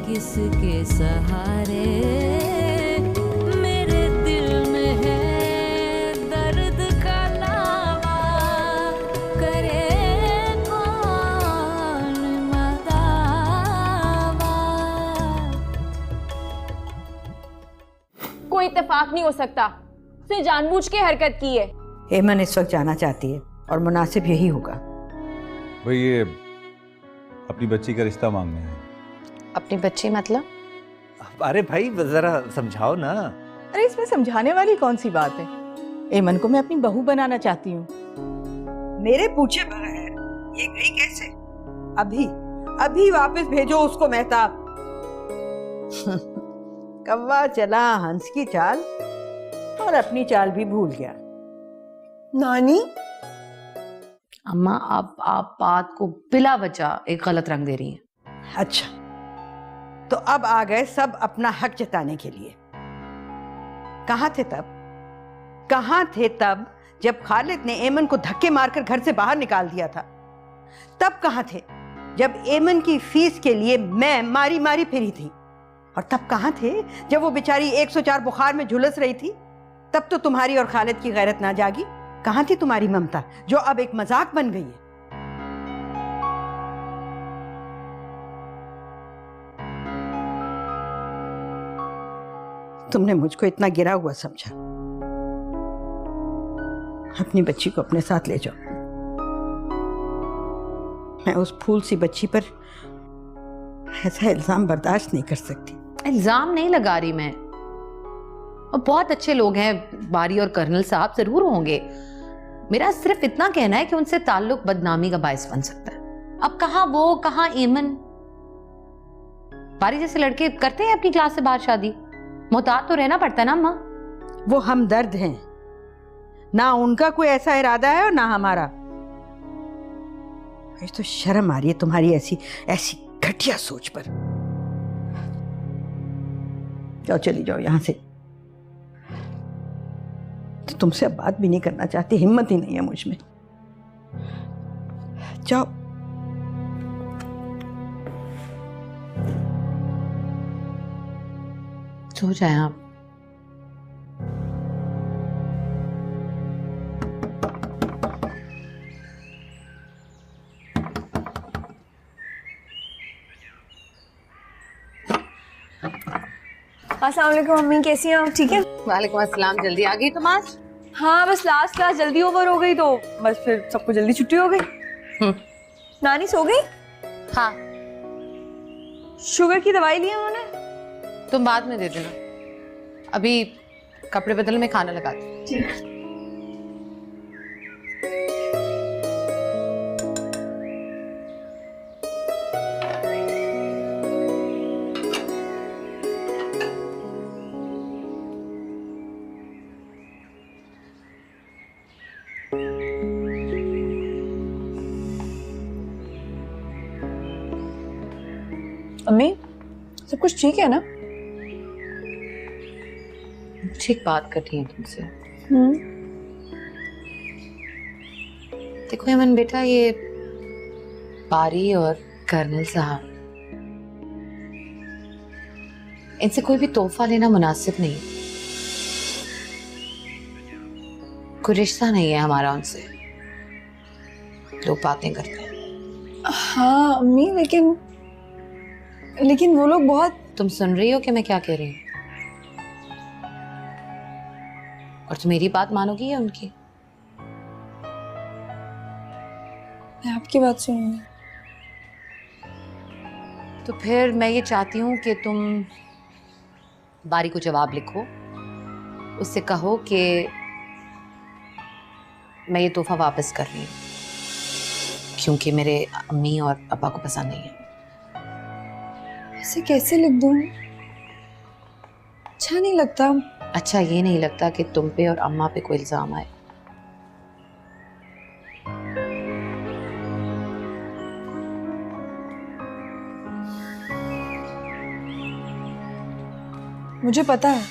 A: किसके सहारे। मेरे दिल में है दर्द का लावा, करे कौन मदावा।
B: कोई इत्तेफाक नहीं हो सकता, उसने जानबूझ के हरकत की है।
C: एमन इस वक्त जाना चाहती है और मुनासिब यही होगा।
D: भाई ये अपनी बच्ची का रिश्ता मांगने हैं।
E: अपनी बच्ची मतलब?
F: अरे भाई जरा समझाओ ना।
G: अरे इसमें समझाने वाली कौन सी बात है? एमन को मैं अपनी बहू बनाना चाहती हूँ।
C: मेरे पूछे बगैर ये गई कैसे? अभी अभी वापस भेजो उसको मेहताब। कौवा चला हंस की चाल और अपनी चाल भी भूल गया।
J: नानी,
E: अम्मा आप बात को बिला वजह एक गलत रंग दे रही हैं।
C: अच्छा, तो अब आ गए सब अपना हक जताने के लिए। कहाँ थे तब जब खालिद ने एमन को धक्के मारकर घर से बाहर निकाल दिया था? तब कहाँ थे जब एमन की फीस के लिए मैं मारी मारी फिरी थी? और तब कहाँ थे जब वो बेचारी 104 बुखार में झुलस रही थी? तब तो तुम्हारी और खालिद की गैरत ना जागी। कहाँ थी तुम्हारी ममता जो अब एक मजाक बन गई है? तुमने मुझको इतना गिरा हुआ समझा। अपनी बच्ची को अपने साथ ले जाओ। मैं उस फूल सी बच्ची पर ऐसा इल्जाम बर्दाश्त नहीं कर सकती।
E: इल्जाम नहीं लगा रही मैं, और बहुत अच्छे लोग हैं, बारी और कर्नल साहब जरूर होंगे। मेरा सिर्फ इतना कहना है कि उनसे ताल्लुक बदनामी का बायस बन सकता है। अब कहाँ वो, कहाँ एमन। बारी जैसे लड़के करते हैं अपनी क्लास से बाहर शादी, मोहतात तो रहना पड़ता है ना अम्मा।
C: वो हमदर्द हैं, ना उनका कोई ऐसा इरादा है और ना हमारा। मुझे तो शर्म आ रही है तुम्हारी ऐसी ऐसी घटिया सोच पर। जाओ, चली जाओ यहां से। तो तुमसे अब बात भी नहीं करना चाहती, हिम्मत ही नहीं है मुझ में। जाओ।
E: सो जाए आप।
J: अस्सलाम वालेकुम मम्मी, कैसी हैं आप? ठीक है।
E: वालेकुम अस्सलाम। जल्दी आ गई तुम आज?
J: हाँ, बस लास्ट क्लास जल्दी ओवर हो गई तो बस फिर सबको जल्दी छुट्टी हो गई। नानी सो गई?
E: हाँ।
J: शुगर की दवाई ली है उन्होंने?
E: तुम बाद में दे देना, अभी कपड़े बदल में खाना लगा दो।
J: ठीक है। अम्मी, सब कुछ ठीक है ना?
E: ठीक बात करती है तुमसे। देखो हेमन बेटा, ये बारी और कर्नल साहब, इनसे कोई भी तोहफा लेना मुनासिब नहीं। कोई रिश्ता नहीं है हमारा उनसे, लोग बातें करते हैं।
J: हाँ अम्मी, लेकिन वो लोग बहुत।
E: तुम सुन रही हो कि मैं क्या कह रही हूँ? और तुम मेरी बात मानोगी या उनकी?
J: मैं आपकी बात सुनूंगी।
E: तो फिर मैं ये चाहती हूँ कि तुम बारी को जवाब लिखो, उससे कहो कि मैं ये तोहफा वापस कर रही हूँ क्योंकि मेरे अम्मी और पापा को पसंद नहीं है।
J: ऐसे कैसे लिख दूँ? अच्छा नहीं लगता।
E: अच्छा ये नहीं लगता कि तुम पे और अम्मा पे कोई इल्जाम आए।
J: मुझे पता है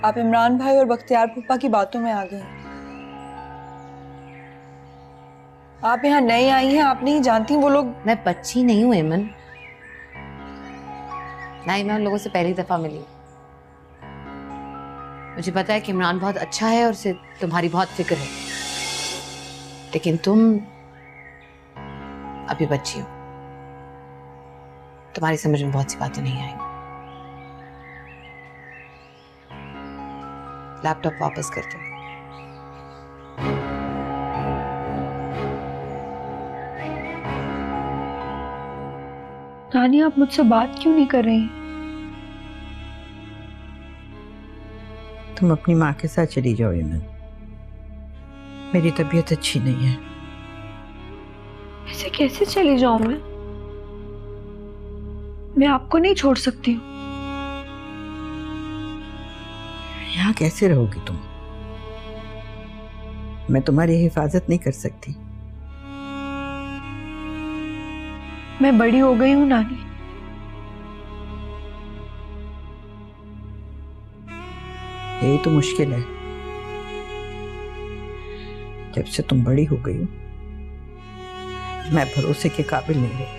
J: आप इमरान भाई और बख्तियार फूफा की बातों में आ गए। आप यहाँ नई आई हैं, आप नहीं जानती वो लोग।
E: मैं बच्ची नहीं हूँ एमन, नहीं मैं उन लोगों से पहली दफा मिली। मुझे पता है कि इमरान बहुत अच्छा है और उसे तुम्हारी बहुत फिक्र है, लेकिन तुम अभी बच्ची हो, तुम्हारी समझ में बहुत सी बातें नहीं आएंगी। लैपटॉप वापस कर दो।
J: नानी, आप मुझसे बात क्यों नहीं कर रही?
C: तुम अपनी माँ के साथ चली जाओ एमन, मेरी तबीयत अच्छी नहीं है।
J: ऐसे कैसे चली जाऊं मैं आपको नहीं छोड़ सकती हूँ।
C: यहाँ कैसे रहोगी तुम? मैं तुम्हारी हिफाजत नहीं कर सकती।
J: मैं बड़ी हो गई हूँ नानी।
C: यही तो मुश्किल है।
I: जब से तुम बड़ी हो गई हो मैं भरोसे के काबिल नहीं रही।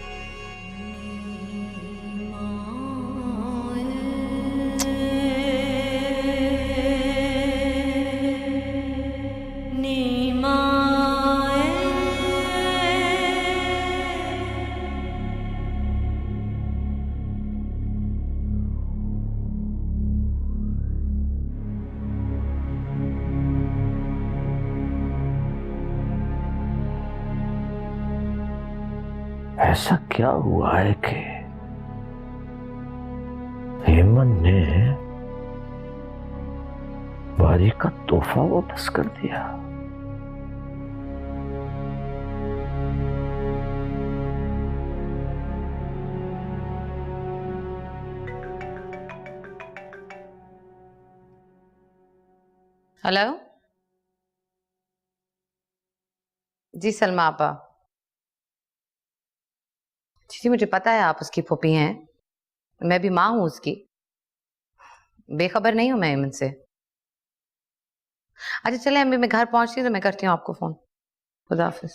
H: ऐसा क्या हुआ है कि हेमन ने बारी का तोहफा वापस कर दिया?
E: हेलो जी सलमा आपा। जी मुझे पता है आप उसकी फूफी हैं, मैं भी माँ हूं उसकी, बेखबर नहीं हूं मैं एमन से। अच्छा चले अम्मी मैं घर पहुंचती हूँ तो मैं करती हूँ आपको फोन। खुदा हाफिज।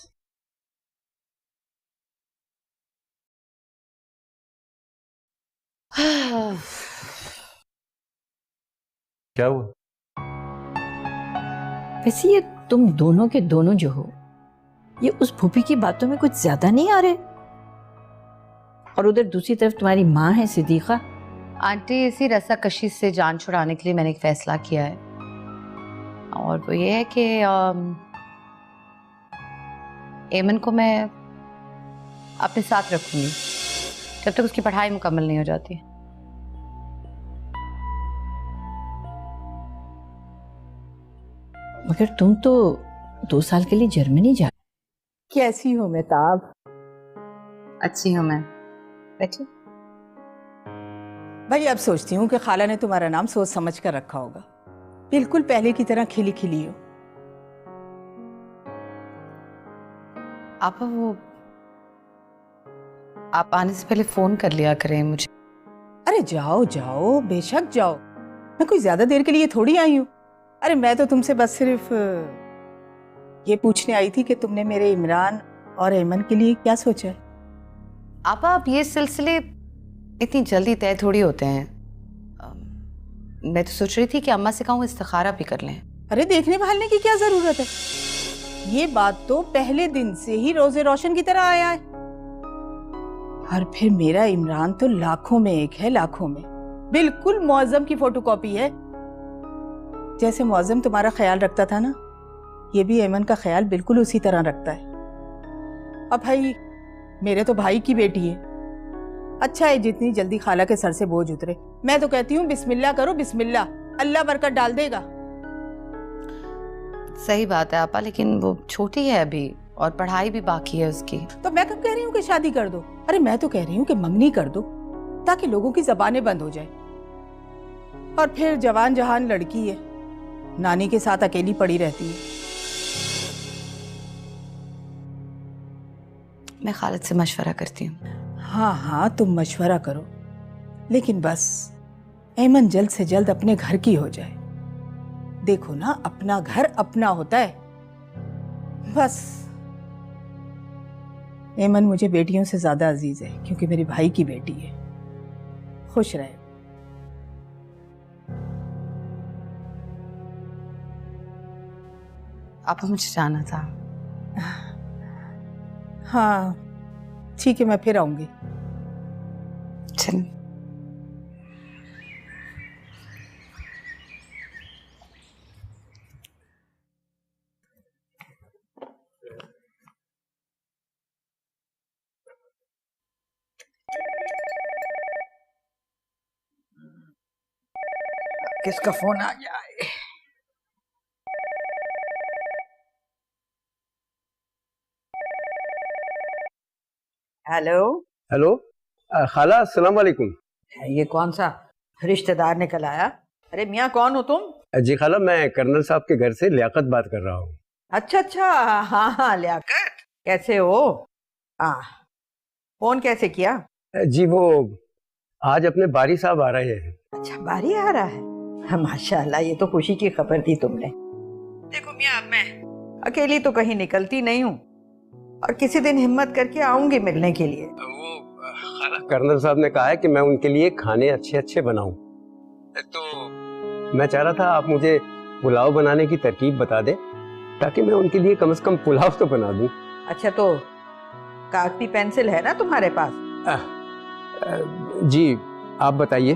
F: क्या हुआ?
I: वैसे ये तुम दोनों के दोनों जो हो ये उस फूफी की बातों में कुछ ज्यादा नहीं आ रहे? और उधर दूसरी तरफ तुम्हारी माँ है सिद्दीका।
E: आंटी इसी रस्साकशी से जान छुड़ाने के लिए मैंने एक फैसला किया है और वो ये है कि एमन को मैं अपने साथ रखूंगी जब तक उसकी पढ़ाई मुकम्मल नहीं हो जाती।
I: मगर तुम तो 2 साल के लिए जर्मनी जा।
G: कैसी हो मेहताब?
E: अच्छी हूँ मैं, बैठी।
G: भाई अब सोचती हूँ कि खाला ने तुम्हारा नाम सोच समझ कर रखा होगा, बिल्कुल पहले की तरह खिली खिली हो।
E: आप वो आप आने से पहले फोन कर लिया करें मुझे।
G: अरे जाओ जाओ बेशक जाओ, मैं कोई ज्यादा देर के लिए थोड़ी आई हूँ। अरे मैं तो तुमसे बस सिर्फ ये पूछने आई थी कि तुमने मेरे इमरान और एमन के लिए क्या सोचा है।
E: आप ये सिलसिले इतनी जल्दी तय थोड़ी होते हैं। मैं तो सोच रही थी कि अम्मा से कहूँ इस्तिखारा भी कर लें।
G: अरे देखने भालने की क्या जरूरत है, ये बात तो पहले दिन से ही रोजे रोशन की तरह आया है। और फिर मेरा इमरान तो लाखों में एक है, लाखों में, बिल्कुल मौजम की फोटोकॉपी है। जैसे मौजम तुम्हारा ख्याल रखता था ना, ये भी एमन का ख्याल बिल्कुल उसी तरह रखता है। अब भाई मेरे तो भाई की बेटी है, अच्छा है जितनी जल्दी खाला के सर से बोझ उतरे। मैं तो कहती हूँ बिस्मिल्लाह करो, बिस्मिल्लाह, अल्लाह बरकत डाल देगा।
E: सही बात है आपा, लेकिन वो छोटी है अभी और पढ़ाई भी बाकी है उसकी।
G: तो मैं कब कह रही हूँ कि शादी कर दो? अरे मैं तो कह रही हूँ कि मंगनी कर दो ताकि लोगों की जबानें बंद हो जाए। और फिर जवान जहान लड़की है, नानी के साथ अकेली पड़ी रहती है।
E: मैं खालिद से मशवरा करती हूँ।
G: हाँ हाँ तुम मशवरा करो, लेकिन बस एमन जल्द से जल्द अपने घर की हो जाए। देखो ना, अपना घर अपना होता है। बस एमन मुझे बेटियों से ज्यादा अजीज है क्योंकि मेरे भाई की बेटी है। खुश रहे।
E: आपको मुझे जाना था।
G: हाँ ठीक है, मैं फिर आऊंगी।
E: चल
I: किसका फोन आ गया है? हेलो
M: हेलो खाला, अस्सलाम वालेकुम।
I: ये कौन सा रिश्तेदार निकल आया? अरे मियाँ कौन हो तुम?
M: जी खाला, मैं कर्नल साहब के घर से लियाकत बात कर रहा हूँ।
I: अच्छा अच्छा, हाँ हाँ लियाकत, कैसे हो? फोन कैसे किया?
M: जी वो आज अपने बारी साहब आ रहे हैं।
I: अच्छा बारी आ रहा है, हाँ, माशाल्लाह, ये तो खुशी की खबर दी तुमने। देखो मियाँ, अब मैं
C: अकेली तो कहीं निकलती नहीं हूँ, और किसी दिन हिम्मत करके आऊंगी मिलने के लिए।
M: कर्नल साहब ने कहा है कि मैं उनके लिए खाने अच्छे अच्छे बनाऊं, तो मैं चाह रहा था आप मुझे पुलाव बनाने की तरकीब बता दे, ताकि मैं उनके लिए कम से कम पुलाव तो बना दूं।
C: अच्छा, तो कागती पेंसिल है ना तुम्हारे पास?
M: जी आप बताइए।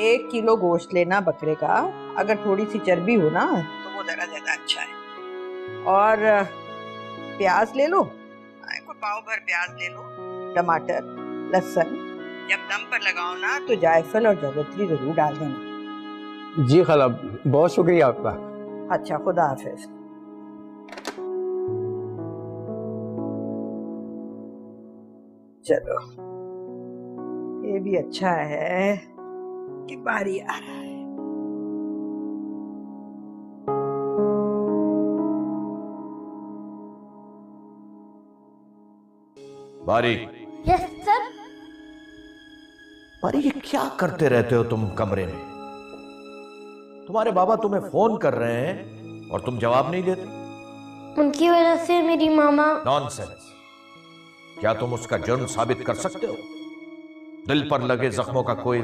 C: 1 किलो गोश्त लेना बकरे का, अगर थोड़ी सी चर्बी हो ना तो वो जरा ज्यादा अच्छा है। और प्याज ले लो, कोई पाव भर प्याज ले लो, टमाटर, लहसुन। जब दम पर लगाओ ना तो जायफल और जावित्री जरूर डाल देना।
M: जी खाला, बहुत शुक्रिया आपका।
C: अच्छा, खुदा हाफिज। चलो, ये भी अच्छा है कि बारी आ रहा है।
H: बारी,
K: यस सर।
H: बारी, ये क्या करते रहते हो तुम कमरे में? तुम्हारे बाबा तुम्हें फोन कर रहे हैं और तुम जवाब नहीं देते।
K: उनकी वजह से मेरी मामा।
H: नॉनसेंस। क्या तुम उसका जुर्म साबित कर सकते हो? दिल पर लगे जख्मों का कोई